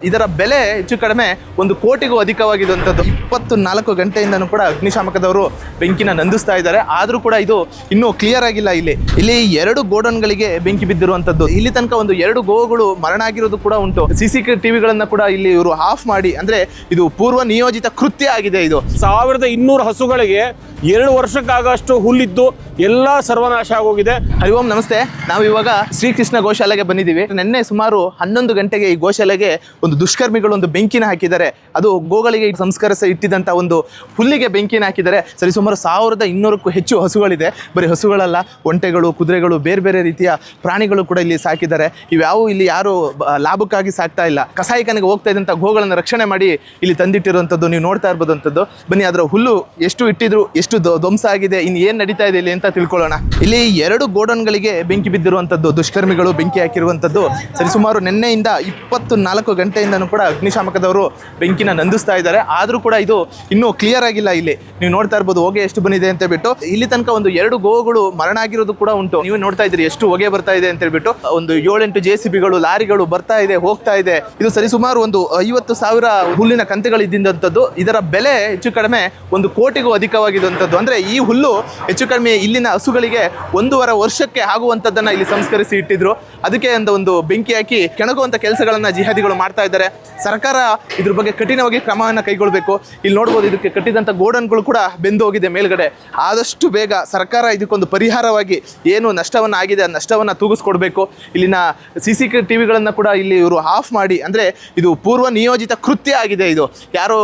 ಇದರ ಬೆಲೆ ಹೆಚ್ಚು ಕಡಿಮೆ 1 ಕೋಟಿಗೂ ಅಧಿಕವಾಗಿರುವಂಥದ್ದು. 24 ಗಂಟೆಯಿಂದನೂ ಕೂಡ ಅಗ್ನಿಶಾಮಕದವರು ಬೆಂಕಿನ ನಂದಿಸ್ತಾ ಇದ್ದಾರೆ. ಆದರೂ ಕೂಡ ಇದು ಇನ್ನೂ ಕ್ಲಿಯರ್ ಆಗಿಲ್ಲ. ಇಲ್ಲಿ 2 ಗೋಡನ್ಗಳಿಗೆ ಬೆಂಕಿ ಬಿದ್ದಿರುವಂಥದ್ದು. ಇಲ್ಲಿ ತನಕ 2 ಗೋವುಗಳು ಮರಣ ಆಗಿರೋದು ಕೂಡ ಉಂಟು. CCTVಗಳನ್ನ ಕೂಡ ಇಲ್ಲಿ ಇವರು ಆಫ್ ಮಾಡಿ, ಅಂದ್ರೆ ಇದು ಪೂರ್ವ ನಿಯೋಜಿತ ಕೃತ್ಯ ಆಗಿದೆ. ಇದು 1200 ಹಸುಗಳಿಗೆ 2 ವರ್ಷಕ್ಕಾಗಷ್ಟು ಹುಲ್ಲಿದ್ದು ಎಲ್ಲ ಸರ್ವನಾಶ ಆಗೋಗಿದೆ. ಹರಿ ಓಂ ನಮಸ್ತೆ. ನಾವು ಇವಾಗ ಶ್ರೀಕೃಷ್ಣ ಗೋಶಾಲೆಗೆ ಬಂದಿದ್ದೀವಿ. ನಿನ್ನೆ ಸುಮಾರು 11 ಗಂಟೆಗೆ ಈ ಗೋಶಾಲೆಗೆ ಒಂದು ದುಷ್ಕರ್ಮಿಗಳು ಒಂದು ಬೆಂಕಿನ ಹಾಕಿದ್ದಾರೆ. ಅದು ಗೋಗಳಿಗೆ ಸಂಸ್ಕರಿಸಿ ಇಟ್ಟಿದ್ದಂಥ ಒಂದು ಹುಲ್ಲಿಗೆ ಬೆಂಕಿನ ಹಾಕಿದ್ದಾರೆ. ಸರಿ ಸುಮಾರು 1200ಕ್ಕೂ ಹೆಚ್ಚು ಹಸುಗಳಿದೆ. ಬರೀ ಹಸುಗಳಲ್ಲ, ಒಂಟೆಗಳು, ಕುದುರೆಗಳು, ಬೇರೆ ಬೇರೆ ರೀತಿಯ ಪ್ರಾಣಿಗಳು ಕೂಡ ಇಲ್ಲಿ ಸಾಕಿದ್ದಾರೆ. ಇವ್ಯಾವು ಇಲ್ಲಿ ಯಾರು ಲಾಭಕ್ಕಾಗಿ ಸಾಕ್ತಾ ಇಲ್ಲ. ಕಸಾಯಿಖಾನೆಗೆ ಹೋಗ್ತಾ ಇದ್ದಂಥ ಗೋಗಳನ್ನು ರಕ್ಷಣೆ ಮಾಡಿ ಇಲ್ಲಿ ತಂದಿಟ್ಟಿರುವಂಥದ್ದು ನೀವು ನೋಡ್ತಾ ಇರ್ಬೋದಂಥದ್ದು. ಬನ್ನಿ, ಅದರ ಹುಲ್ಲು ಎಷ್ಟು ಇಟ್ಟಿದ್ರು, ಎಷ್ಟು ಧ್ವಂಸ ಆಗಿದೆ, ಇನ್ನು ಏನು ನಡೀತಾ ಇದೆ ಇಲ್ಲಿ ಅಂತ ತಿಳ್ಕೊಳ್ಳೋಣ. ಇಲ್ಲಿ 2 ಗೋಡನ್ಗಳಿಗೆ ಬೆಂಕಿ ಬಿದ್ದಿರುವಂಥದ್ದು, ದುಷ್ಕರ್ಮಿಗಳು ಬೆಂಕಿ ಹಾಕಿರುವಂಥದ್ದು. ಸರಿ ಸುಮಾರು ನಿನ್ನೆಯಿಂದ 24 ಗಂಟೆಯಿಂದನೂ ಕೂಡ ಅಗ್ನಿಶಾಮಕದವರು ಬೆಂಕಿನ ನಂದಿಸ್ತಾ ಇದ್ದಾರೆ. ಆದರೂ ಕೂಡ ಇದು ಇನ್ನೂ ಕ್ಲಿಯರ್ ಆಗಿಲ್ಲ. ಇಲ್ಲಿ ನೀವು ನೋಡ್ತಾ ಇರ್ಬೋದು ಹೊಗೆ ಎಷ್ಟು ಬಂದಿದೆ ಅಂತ ಹೇಳ್ಬಿಟ್ಟು. ಇಲ್ಲಿ ತನಕ 2 ಗೋವುಗಳು ಮರಣ ಆಗಿರೋದು ಕೂಡ ಉಂಟು. ನೀವು ನೋಡ್ತಾ ಇದ್ದೀರಿ ಎಷ್ಟು ಹೊಗೆ ಬರ್ತಾ ಇದೆ ಅಂತ ಹೇಳ್ಬಿಟ್ಟು. ಒಂದು 7-8 JCBಗಳು, ಲಾರಿಗಳು ಬರ್ತಾ ಇದೆ, ಹೋಗ್ತಾ ಇದೆ. ಇದು ಸರಿ ಸುಮಾರು 50,000 ಹುಲ್ಲಿನ ಕಂತೆಗಳು ಇದ್ದಂಥದ್ದು. ಇದರ ಬೆಲೆ ಹೆಚ್ಚು ಕಡಿಮೆ 1 ಕೋಟಿಗೂ ಅಧಿಕವಾಗಿರುವಂಥದ್ದು. ಅಂದ್ರೆ ಈ ಹುಲ್ಲು ಹೆಚ್ಚು ಕಡಿಮೆ ಇಲ್ಲಿನ ಹಸುಗಳಿಗೆ 1.5 ವರ್ಷಕ್ಕೆ ಆಗುವಂಥದ್ದನ್ನ ಇಲ್ಲಿ ಸಂಸ್ಕರಿಸಿ ಇಟ್ಟಿದ್ರು. ಅದಕ್ಕೆ ಒಂದು ಬೆಂಕಿ ಹಾಕಿ ಕೆಣಕುವಂಥ ಕೆಲಸಗಳನ್ನ ಜಿಹಾದಿಗಳು ಮಾಡ್ತಾ ಇದ್ದಾರೆ. ಸರ್ಕಾರ ಇದ್ರ ಬಗ್ಗೆ ಕಠಿಣವಾಗಿ ಕ್ರಮವನ್ನು ಕೈಗೊಳ್ಳಬೇಕು. ಇಲ್ಲಿ ನೋಡ್ಬೋದು, ಇದಕ್ಕೆ ಕಟ್ಟಿದಂಥ ಗೋಡನ್ಗಳು ಕೂಡ ಬೆಂದು ಹೋಗಿದೆ ಮೇಲ್ಗಡೆ. ಆದಷ್ಟು ಬೇಗ ಸರ್ಕಾರ ಇದಕ್ಕೊಂದು ಪರಿಹಾರವಾಗಿ ಏನು ನಷ್ಟವನ್ನು ಆಗಿದೆ ಆ ನಷ್ಟವನ್ನು ತೂಗಿಸ್ಕೊಡ್ಬೇಕು. ಇಲ್ಲಿನ CCTVಗಳನ್ನು ಕೂಡ ಇಲ್ಲಿ ಇವರು ಆಫ್ ಮಾಡಿ, ಅಂದರೆ ಇದು ಪೂರ್ವ ನಿಯೋಜಿತ ಕೃತ್ಯ ಆಗಿದೆ. ಇದು ಯಾರೋ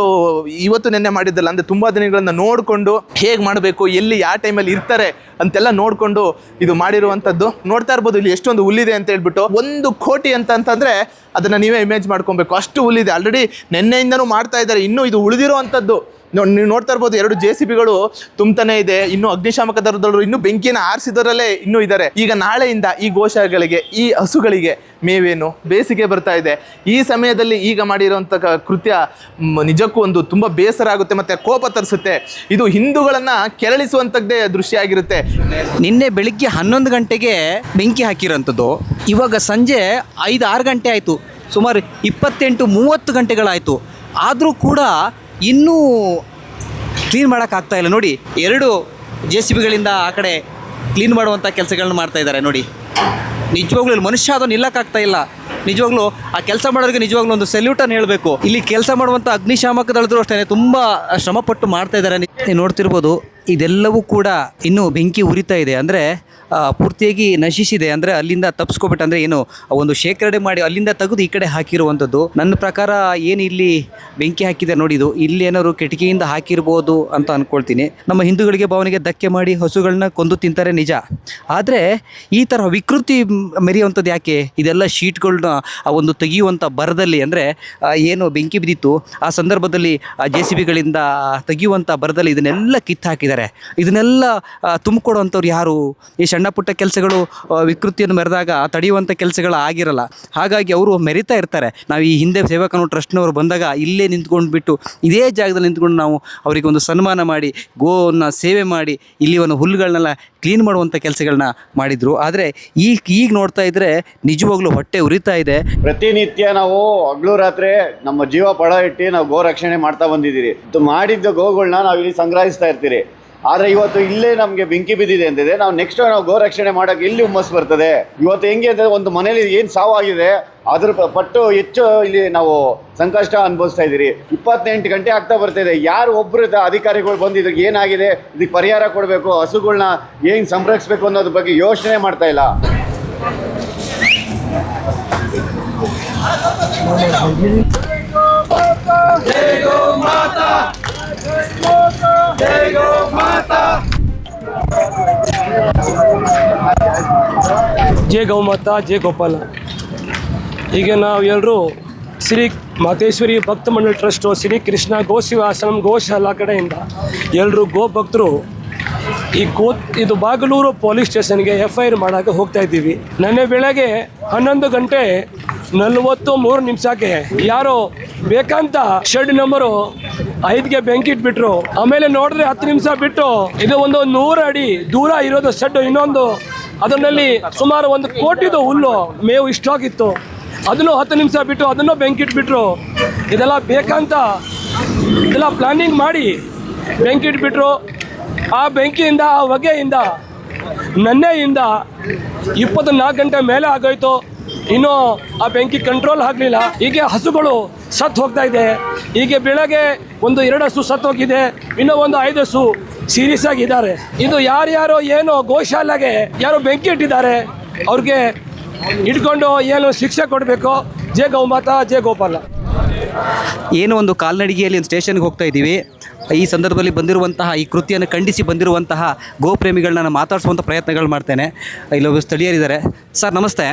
ಇವತ್ತು ನಿನ್ನೆ ಮಾಡಿದ್ದಲ್ಲ, ಅಂದರೆ ತುಂಬ ದಿನಗಳನ್ನು ನೋಡಿಕೊಂಡು ಹೇಗೆ ಮಾಡಬೇಕು, ಎಲ್ಲಿ ಯಾವ ಟೈಮಲ್ಲಿ ಇರ್ತಾರೆ ಅಂತೆಲ್ಲ ನೋಡಿಕೊಂಡು ಇದು ಮಾಡಿರುವಂಥದ್ದು. ನೋಡ್ತಾ ಇರ್ಬೋದು ಇಲ್ಲಿ ಎಷ್ಟೊಂದು ಹುಲ್ಲಿದೆ ಅಂತ ಹೇಳ್ಬಿಟ್ಟು. 1 ಕೋಟಿ ಅಂತಂದರೆ ಅದನ್ನು ನೀವೇ ಇಮೇಜ್ ಮಾಡ್ಕೊಬೇಕು, ಅಷ್ಟು ಹುಲ್ಲಿದೆ. ಆಲ್ರೆಡಿ ನಿನ್ನೆಯಿಂದನೂ ಮಾಡ್ತಾ ಇದ್ದಾರೆ. ಇನ್ನೂ ಇದು ಉಳಿದಿರೋ ಅಂಥದ್ದು ನೀವು ನೋಡ್ತಾ ಇರ್ಬೋದು. 2 JCBಗಳು ತುಂಬತಾನೆ ಇದೆ. ಇನ್ನು ಅಗ್ನಿಶಾಮಕ ದಳದವರು ಇನ್ನೂ ಬೆಂಕಿಯನ್ನು ಆರಿಸಿದರಲ್ಲೇ ಇನ್ನೂ ಇದ್ದಾರೆ. ಈಗ ನಾಳೆಯಿಂದ ಈ ಗೋಶಾಲೆಗಳಿಗೆ, ಈ ಹಸುಗಳಿಗೆ ಮೇವೇನು, ಬೇಸಿಗೆ ಬರ್ತಾ ಇದೆ. ಈ ಸಮಯದಲ್ಲಿ ಈಗ ಮಾಡಿರುವಂಥ ಕೃತ್ಯ ನಿಜಕ್ಕೂ ಒಂದು ತುಂಬ ಬೇಸರ ಆಗುತ್ತೆ ಮತ್ತು ಕೋಪ ತರಿಸುತ್ತೆ. ಇದು ಹಿಂದೂಗಳನ್ನು ಕೆರಳಿಸುವಂಥದ್ದೇ ದೃಶ್ಯ ಆಗಿರುತ್ತೆ. ನಿನ್ನೆ ಬೆಳಿಗ್ಗೆ 11 ಗಂಟೆಗೆ ಬೆಂಕಿ ಹಾಕಿರೋಂಥದ್ದು. ಇವಾಗ ಸಂಜೆ 5-6 ಗಂಟೆ ಆಯಿತು. ಸುಮಾರು 28-30 ಗಂಟೆಗಳಾಯಿತು. ಆದರೂ ಕೂಡ ಇನ್ನೂ ಕ್ಲೀನ್ ಮಾಡೋಕ್ಕಾಗ್ತಾ ಇಲ್ಲ. ನೋಡಿ, 2 JCBಗಳಿಂದ ಆ ಕಡೆ ಕ್ಲೀನ್ ಮಾಡುವಂಥ ಕೆಲಸಗಳನ್ನ ಮಾಡ್ತಾ ಇದ್ದಾರೆ. ನೋಡಿ, ನಿಜವಾಗ್ಲೂ ಇಲ್ಲಿ ಮನುಷ್ಯ ಅದನ್ನು ನಿಲ್ಲಕ್ಕಾಗ್ತಾ ಇಲ್ಲ. ನಿಜವಾಗ್ಲೂ ಆ ಕೆಲಸ ಮಾಡೋರಿಗೆ ನಿಜವಾಗ್ಲೂ ಒಂದು ಸೆಲ್ಯೂಟನ್ನು ಹೇಳಬೇಕು. ಇಲ್ಲಿ ಕೆಲಸ ಮಾಡುವಂಥ ಅಗ್ನಿಶಾಮಕ ದಳದರು ಅಷ್ಟೇ ತುಂಬ ಶ್ರಮಪಟ್ಟು ಮಾಡ್ತಾ ಇದ್ದಾರೆ. ನೀವು ನೋಡ್ತಿರ್ಬೋದು, ಇದೆಲ್ಲವೂ ಕೂಡ ಇನ್ನೂ ಬೆಂಕಿ ಉರಿತಾ ಇದೆ. ಅಂದರೆ ಪೂರ್ತಿಯಾಗಿ ನಶಿಸಿದೆ. ಅಂದರೆ ಅಲ್ಲಿಂದ ತಪ್ಪಿಸ್ಕೊಬಿಟ್ಟು, ಅಂದರೆ ಏನು ಒಂದು ಶೇಖರಣೆ ಮಾಡಿ ಅಲ್ಲಿಂದ ತೆಗೆದು ಈ ಕಡೆ ಹಾಕಿರುವಂಥದ್ದು. ನನ್ನ ಪ್ರಕಾರ ಏನು ಇಲ್ಲಿ ಬೆಂಕಿ ಹಾಕಿದೆ ನೋಡಿ, ಇದು ಇಲ್ಲಿ ಏನಾದ್ರು ಕಿಟಕಿಯಿಂದ ಹಾಕಿರ್ಬೋದು ಅಂತ ಅಂದ್ಕೊಳ್ತೀನಿ. ನಮ್ಮ ಹಿಂದೂಗಳಿಗೆ ಭಾವನೆಗೆ ಧಕ್ಕೆ ಮಾಡಿ ಹಸುಗಳನ್ನ ಕೊಂದು ತಿಂತಾರೆ ನಿಜ. ಆದರೆ ಈ ಥರ ವಿಕೃತಿ ಮೆರೆಯುವಂಥದ್ದು ಯಾಕೆ? ಇದೆಲ್ಲ ಶೀಟ್ಗಳನ್ನ ಒಂದು ತೆಗೆಯುವಂಥ ಬರದಲ್ಲಿ, ಅಂದರೆ ಏನು ಬೆಂಕಿ ಬಿದ್ದಿತ್ತು ಆ ಸಂದರ್ಭದಲ್ಲಿ JCBಗಳಿಂದ ತೆಗೆಯುವಂಥ ಬರದಲ್ಲಿ ಇದನ್ನೆಲ್ಲ ಕಿತ್ತು ಹಾಕಿದ್ದಾರೆ. ಇದನ್ನೆಲ್ಲ ತುಂಬಿಕೊಡುವಂಥವ್ರು ಯಾರು? ಈ ಸಣ್ಣ ಪುಟ್ಟ ಕೆಲಸಗಳು ವಿಕೃತಿಯನ್ನು ಮೆರೆದಾಗ ತಡೆಯುವಂಥ ಕೆಲಸಗಳು ಆಗಿರಲ್ಲ. ಹಾಗಾಗಿ ಅವರು ಮೆರಿತಾ ಇರ್ತಾರೆ. ನಾವು ಈ ಹಿಂದೆ ಸೇವಾಕಾನೂನು ಟ್ರಸ್ಟ್ನವರು ಬಂದಾಗ ಇಲ್ಲೇ ನಿಂತ್ಕೊಂಡ್ಬಿಟ್ಟು, ಇದೇ ಜಾಗದಲ್ಲಿ ನಿಂತ್ಕೊಂಡು ನಾವು ಅವರಿಗೆ ಒಂದು ಸನ್ಮಾನ ಮಾಡಿ, ಗೋವನ್ನು ಸೇವೆ ಮಾಡಿ, ಇಲ್ಲಿ ಒಂದು ಹುಲ್ಲುಗಳನ್ನೆಲ್ಲ ಕ್ಲೀನ್ ಮಾಡುವಂಥ ಕೆಲಸಗಳನ್ನ ಮಾಡಿದರು. ಆದರೆ ಈಗ ನೋಡ್ತಾ ಇದ್ದರೆ ನಿಜವಾಗ್ಲೂ ಹೊಟ್ಟೆ ಉರಿತಾ ಇದೆ. ಪ್ರತಿನಿತ್ಯ ನಾವು ಹಗಲು ರಾತ್ರಿ ನಮ್ಮ ಜೀವ ಪಡ ಇಟ್ಟು ನಾವು ಗೋ ರಕ್ಷಣೆ ಮಾಡ್ತಾ ಬಂದಿದ್ದೀರಿ. ಮಾಡಿದ್ದ ಗೋಗಳನ್ನ ನಾವು ಇಲ್ಲಿ ಸಂಗ್ರಹಿಸ್ತಾ ಇರ್ತೀರಿ. ಆದರೆ ಇವತ್ತು ಇಲ್ಲೇ ನಮಗೆ ಬೆಂಕಿ ಬಿದ್ದಿದೆ ಅಂತಿದೆ. ನಾವು ನೆಕ್ಸ್ಟ್ ನಾವು ಗೋ ರಕ್ಷಣೆ ಮಾಡೋಕ್ಕೆ ಎಲ್ಲಿ ಹುಮ್ಮಸ್ ಬರ್ತದೆ? ಇವತ್ತು ಹೆಂಗೆ ಅಂದರೆ, ಒಂದು ಮನೇಲಿ ಏನು ಸಾವಾಗಿದೆ ಅದ್ರ ಪಟ್ಟು ಹೆಚ್ಚು ಇಲ್ಲಿ ನಾವು ಸಂಕಷ್ಟ ಅನುಭವಿಸ್ತಾ ಇದ್ದೀರಿ. 28 ಗಂಟೆ ಆಗ್ತಾ ಬರ್ತಾಯಿದೆ. ಯಾರು ಒಬ್ಬರು ಅಧಿಕಾರಿಗಳು ಬಂದು ಇದಕ್ಕೆ ಏನಾಗಿದೆ, ಇದಕ್ಕೆ ಪರಿಹಾರ ಕೊಡಬೇಕು, ಹಸುಗಳನ್ನ ಏನು ಸಂರಕ್ಷಿಸಬೇಕು ಅನ್ನೋದ್ರ ಬಗ್ಗೆ ಯೋಚನೆ ಮಾಡ್ತಾ ಇಲ್ಲ. ಜೈ ಗೌಮಾತಾ, ಜೈ ಗೋಪಾಲ. ಈಗ ನಾವು ಎಲ್ಲರೂ ಶ್ರೀ ಮಾತೇಶ್ವರಿ ಭಕ್ತ ಮಂಡಳ ಟ್ರಸ್ಟು, ಶ್ರೀ ಕೃಷ್ಣ ಗೋಶಿವಾಶ್ರಮ ಗೋಶಾಲಾ ಕಡೆಯಿಂದ ಎಲ್ಲರೂ ಗೋ ಭಕ್ತರು ಇದು ಬಾಗಲೂರು ಪೊಲೀಸ್ ಸ್ಟೇಷನ್ಗೆ FIR ಮಾಡೋಕ್ಕೆ ಹೋಗ್ತಾ ಇದ್ದೀವಿ. ನೆನ್ನೆ ಬೆಳಗ್ಗೆ 11 ಗಂಟೆ 43 ನಿಮಿಷಕ್ಕೆ ಯಾರೋ ಬೇಕಂತ ಶೆಡ್ ನಂಬರು 5ಗೆ ಬೆಂಕಿ ಇಟ್ಬಿಟ್ರು. ಆಮೇಲೆ ನೋಡಿದ್ರೆ 10 ನಿಮಿಷ ಬಿಟ್ಟು ಇದು ಒಂದು 100 ಅಡಿ ದೂರ ಇರೋದು ಶೆಡ್ ಇನ್ನೊಂದು, ಅದರಲ್ಲಿ ಸುಮಾರು 1 ಕೋಟಿದು ಹುಲ್ಲು ಮೇವು ಇಷ್ಟೋಗಿತ್ತು. ಅದನ್ನು 10 ನಿಮಿಷ ಬಿಟ್ಟು ಅದನ್ನು ಬೆಂಕಿ ಇಟ್ಬಿಟ್ರು. ಇದೆಲ್ಲ ಬೇಕಂತ ಇದೆಲ್ಲ ಪ್ಲಾನಿಂಗ್ ಮಾಡಿ ಬೆಂಕಿ ಇಟ್ಬಿಟ್ರು. ಆ ಬೆಂಕಿಯಿಂದ, ಆ ಹೊಗೆಯಿಂದ ನೆನ್ನೆಯಿಂದ 24 ಗಂಟೆ ಮೇಲೆ ಆಗೋಯ್ತು. ಇನ್ನೂ ಆ ಬೆಂಕಿ ಕಂಟ್ರೋಲ್ ಆಗಲಿಲ್ಲ. ಹೀಗೆ ಹಸುಗಳು ಸತ್ತು ಹೋಗ್ತಾ ಇದೆ. ಹೀಗೆ ಬೆಳಗ್ಗೆ 1-2 ಹಸು ಸತ್ತು ಹೋಗಿದೆ, ಇನ್ನೂ 5 ಹಸು ಸೀರಿಯಸ್ ಆಗಿದ್ದಾರೆ. ಇದು ಯಾರ್ಯಾರೋ ಏನೋ ಗೋಶಾಲೆಗೆ ಯಾರೋ ಬೆಂಕಿ ಇಟ್ಟಿದ್ದಾರೆ, ಅವ್ರಿಗೆ ಇಟ್ಕೊಂಡು ಏನು ಶಿಕ್ಷೆ ಕೊಡಬೇಕು. ಜೈ ಗೌಮಾತಾ, ಜೈ ಗೋಪಾಲ. ಏನೋ ಒಂದು ಕಾಲ್ನಡಿಗೆಯಲ್ಲಿ ಒಂದು ಸ್ಟೇಷನ್ಗೆ ಹೋಗ್ತಾ ಇದ್ದೀವಿ. ಈ ಸಂದರ್ಭದಲ್ಲಿ ಬಂದಿರುವಂತಹ ಈ ಕೃತ್ಯವನ್ನು ಖಂಡಿಸಿ ಬಂದಿರುವಂತಹ ಗೋಪ್ರೇಮಿಗಳನ್ನ ನಾನು ಮಾತಾಡಿಸುವಂಥ ಪ್ರಯತ್ನಗಳು ಮಾಡ್ತೇನೆ. ಇಲ್ಲೊಬ್ಬ ಸ್ಥಳೀಯರಿದ್ದಾರೆ. ಸರ್ ನಮಸ್ತೆ.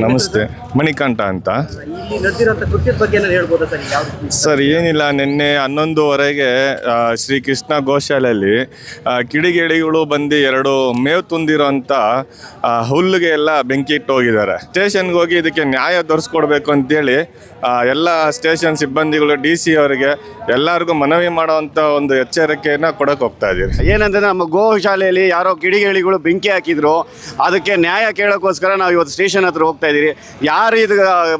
ನಮಸ್ತೆ, ಮಣಿಕಂಠ ಅಂತ. ಸರ್ ಏನಿಲ್ಲ, ನಿನ್ನೆ 11:15 ಶ್ರೀಕೃಷ್ಣ ಗೋಶಾಲೆಯಲ್ಲಿ ಕಿಡಿಗೇಡಿಗಳು ಬಂದು 2 ಮೇವು ತುಂದಿರೋಂಥ ಹುಲ್ಲಿಗೆ ಎಲ್ಲ ಬೆಂಕಿ ಇಟ್ಟು ಹೋಗಿದ್ದಾರೆ. ಸ್ಟೇಷನ್ಗೆ ಹೋಗಿ ಇದಕ್ಕೆ ನ್ಯಾಯ ದೊರಸ್ಕೊಡ್ಬೇಕು ಅಂತೇಳಿ ಎಲ್ಲ ಸ್ಟೇಷನ್ ಸಿಬ್ಬಂದಿಗಳು, DC ಅವರಿಗೆ ಎಲ್ಲರಿಗೂ ಮನವಿ ಮಾಡೋವಂಥ ಒಂದು ಎಚ್ಚರಿಕೆಯನ್ನು ಕೊಡೋಕೆ ಹೋಗ್ತಾ ಇದ್ದೀರಿ. ಏನಂದರೆ ನಮ್ಮ ಗೋಶಾಲೆಯಲ್ಲಿ ಯಾರೋ ಕಿಡಿಗೇಡಿಗಳು ಬೆಂಕಿ ಹಾಕಿದ್ರು, ಅದಕ್ಕೆ ನ್ಯಾಯ ಕೇಳೋಕ್ಕೋಸ್ಕರ ನಾವು ಇವತ್ತು ಸ್ಟೇಷನ್ ಹತ್ರ ಹೋಗ್ತಾ ಇದ್ದೀರಿ. ಯಾರು ಇದು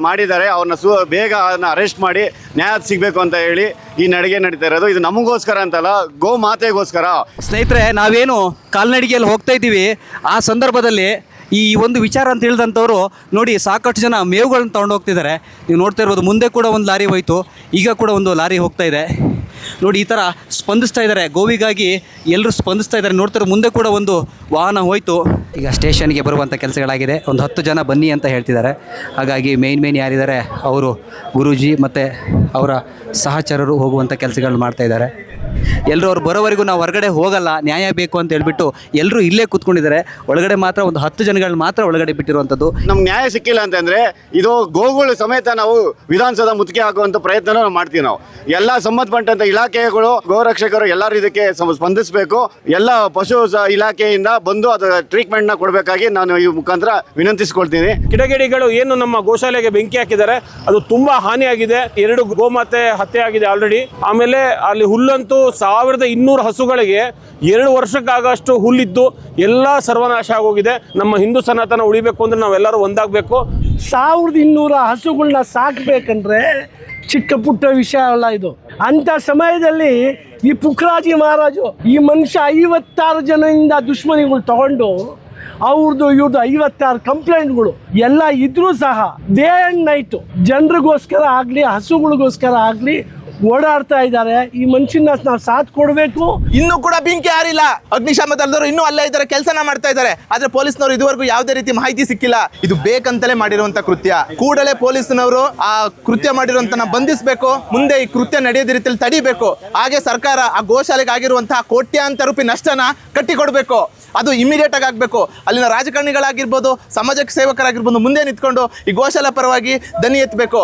ಮಾಡಿದ್ದಾರೆ ಅವ್ರನ್ನ ಬೇಗ ಅದನ್ನ ಅರೆಸ್ಟ್ ಮಾಡಿ ನ್ಯಾಯ ಸಿಗಬೇಕು ಅಂತ ಹೇಳಿ ಈ ನಡಿಗೆ ನಡೀತಾ ಇರೋದು. ಇದು ನಮಗೋಸ್ಕರ ಅಂತಲ್ಲ, ಗೋ ಮಾತೆಗೋಸ್ಕರ. ಸ್ನೇಹಿತರೆ, ನಾವೇನು ಕಾಲ್ನಡಿಗೆಯಲ್ಲಿ ಹೋಗ್ತಾ ಇದ್ದೀವಿ, ಆ ಸಂದರ್ಭದಲ್ಲಿ ಈ ಒಂದು ವಿಚಾರ ಅಂತ ಹೇಳಿದಂಥವ್ರು ನೋಡಿ ಸಾಕಷ್ಟು ಜನ ಮೇವುಗಳನ್ನ ತೊಗೊಂಡು ಹೋಗ್ತಿದ್ದಾರೆ. ನೀವು ನೋಡ್ತಾ ಇರ್ಬೋದು, ಮುಂದೆ ಕೂಡ ಒಂದು ಲಾರಿ ಹೋಯಿತು, ಈಗ ಕೂಡ ಒಂದು ಲಾರಿ ಹೋಗ್ತಾ ಇದೆ. ನೋಡಿ ಈ ಥರ ಸ್ಪಂದಿಸ್ತಾ ಇದ್ದಾರೆ, ಗೋವಿಗಾಗಿ ಎಲ್ಲರೂ ಸ್ಪಂದಿಸ್ತಾ ಇದ್ದಾರೆ. ನೋಡ್ತಾರೆ, ಮುಂದೆ ಕೂಡ ಒಂದು ವಾಹನ ಹೋಯಿತು. ಈಗ ಸ್ಟೇಷನ್ಗೆ ಬರುವಂಥ ಕೆಲಸಗಳಾಗಿದೆ. ಒಂದು 10 ಜನ ಬನ್ನಿ ಅಂತ ಹೇಳ್ತಿದ್ದಾರೆ. ಹಾಗಾಗಿ ಮೇನ್ ಯಾರಿದ್ದಾರೆ ಅವರು ಗುರೂಜಿ ಮತ್ತು ಅವರ ಸಹಚರರು ಹೋಗುವಂಥ ಕೆಲಸಗಳು ಮಾಡ್ತಾ ಇದ್ದಾರೆ. ಎಲ್ಲರೂ ಅವ್ರು ಬರೋವರೆಗೂ ನಾವು ಹೊರಗಡೆ ಹೋಗಲ್ಲ, ನ್ಯಾಯ ಬೇಕು ಅಂತ ಹೇಳ್ಬಿಟ್ಟು ಎಲ್ಲರೂ ಇಲ್ಲೇ ಕೂತ್ಕೊಂಡಿದ್ದಾರೆ. ಒಳಗಡೆ ಮಾತ್ರ ಒಂದು 10 ಜನಗಳು ಮಾತ್ರ ಒಳಗಡೆ ಬಿಟ್ಟಿರುವಂಥದ್ದು. ನಮ್ಗೆ ನ್ಯಾಯ ಸಿಕ್ಕಿಲ್ಲ ಅಂತಂದರೆ ಇದು ಗೋಗಳು ಸಮೇತ ನಾವು ವಿಧಾನಸೌಧ ಮುತ್ತಿಗೆ ಹಾಕುವಂಥ ಪ್ರಯತ್ನ ನಾವು ಮಾಡ್ತೀವಿ. ನಾವು ಎಲ್ಲ ಸಂಬಂಧಪಟ್ಟಂಥ ಇಲಾಖೆಗಳು, ಗೋರಕ್ಷಕರು ಎಲ್ಲರೂ ಇದಕ್ಕೆ ಸ್ಪಂದಿಸಬೇಕು. ಎಲ್ಲ ಪಶು ಇಲಾಖೆಯಿಂದ ಬಂದು ಅದರ ಟ್ರೀಟ್ಮೆಂಟ್ನ ಕೊಡಬೇಕಾಗಿ ನಾನು ಈ ಮುಖಾಂತರ ವಿನಂತಿಸ್ಕೊಳ್ತೀನಿ. ಕಿಡಿಗೇಡಿಗಳು ಏನು ನಮ್ಮ ಗೋಶಾಲೆಗೆ ಬೆಂಕಿ ಹಾಕಿದ್ದಾರೆ, ಅದು ತುಂಬಾ ಹಾನಿಯಾಗಿದೆ. 2 ಗೋಮಾತೆ ಹತ್ಯೆ ಆಗಿದೆ ಆಲ್ರೆಡಿ. ಆಮೇಲೆ ಅಲ್ಲಿ ಹುಲ್ಲಂತೂ 1200 ಹಸುಗಳಿಗೆ 2 ವರ್ಷಕ್ಕಾಗಷ್ಟು ಹುಲ್ಲಿದ್ದು ಎಲ್ಲ ಸರ್ವನಾಶ ಆಗೋಗಿದೆ. ನಮ್ಮ ಹಿಂದೂ ಸನಾತನ ಉಳಿಬೇಕು ಅಂದ್ರೆ ನಾವೆಲ್ಲರೂ ಒಂದಾಗಬೇಕು. 1200 ಹಸುಗಳನ್ನ ಸಾಕಬೇಕಂದ್ರೆ ಚಿಕ್ಕ ಪುಟ್ಟ ವಿಷಯ ಅಲ್ಲ ಇದು. ಅಂಥ ಸಮಯದಲ್ಲಿ ಈ ಪುಕ್ಕರಾಜಿ ಮಹಾರಾಜು ಈ ಮನುಷ್ಯ 56 ಜನರಿಂದ ದುಶ್ಮನಿಗಳು ತಗೊಂಡು ಅವ್ರದ್ದು 56 ಕಂಪ್ಲೇಂಟ್ಗಳು ಎಲ್ಲ ಇದ್ರೂ ಸಹ ಡೇ ಆ್ಯಂಡ್ ನೈಟು ಜನರಿಗೋಸ್ಕರ ಆಗಲಿ ಹಸುಗಳಿಗೋಸ್ಕರ ಆಗಲಿ ಓಡಾಡ್ತಾ ಇದ್ದಾರೆ. ಈ ಮನುಷ್ಯನ ನಾವು ಸಾಥ್ ಕೊಡಬೇಕು. ಇನ್ನೂ ಕೂಡ ಬೆಂಕಿ ಆರಿಲ್ಲ. ಅಗ್ನಿಶಾಮಕ ದಳದವರು ಇನ್ನೂ ಅಲ್ಲೇ ಇದ್ದಾರೆ, ಕೆಲಸನ ಮಾಡ್ತಾ ಇದ್ದಾರೆ. ಆದ್ರೆ ಪೊಲೀಸ್ನವರು ಇದುವರೆಗೂ ಯಾವುದೇ ರೀತಿ ಮಾಹಿತಿ ಸಿಕ್ಕಿಲ್ಲ. ಇದು ಬೇಕಂತಲೇ ಮಾಡಿರುವಂತ ಕೃತ್ಯ. ಕೂಡಲೇ ಪೊಲೀಸ್ನವರು ಆ ಕೃತ್ಯ ಮಾಡಿರುವಂತ ಬಂಧಿಸಬೇಕು. ಮುಂದೆ ಈ ಕೃತ್ಯ ನಡೆಯದ ರೀತಿಯಲ್ಲಿ ತಡಿಬೇಕು. ಹಾಗೆ ಸರ್ಕಾರ ಆ ಗೋಶಾಲೆಗೆ ಆಗಿರುವಂತಹ ಕೋಟ್ಯಾಂತರ ರೂಪಾಯಿ ನಷ್ಟನ ಕಟ್ಟಿಕೊಡ್ಬೇಕು. ಅದು ಇಮಿಡಿಯೇಟ್ ಆಗಿ ಆಗಬೇಕು. ಅಲ್ಲಿನ ರಾಜಕಾರಣಿಗಳಾಗಿರ್ಬೋದು, ಸಮಾಜ ಸೇವಕರಾಗಿರ್ಬೋದು, ಮುಂದೆ ನಿಂತ್ಕೊಂಡು ಈ ಗೋಶಾಲೆ ಪರವಾಗಿ ದನಿ ಎತ್ತಬೇಕು.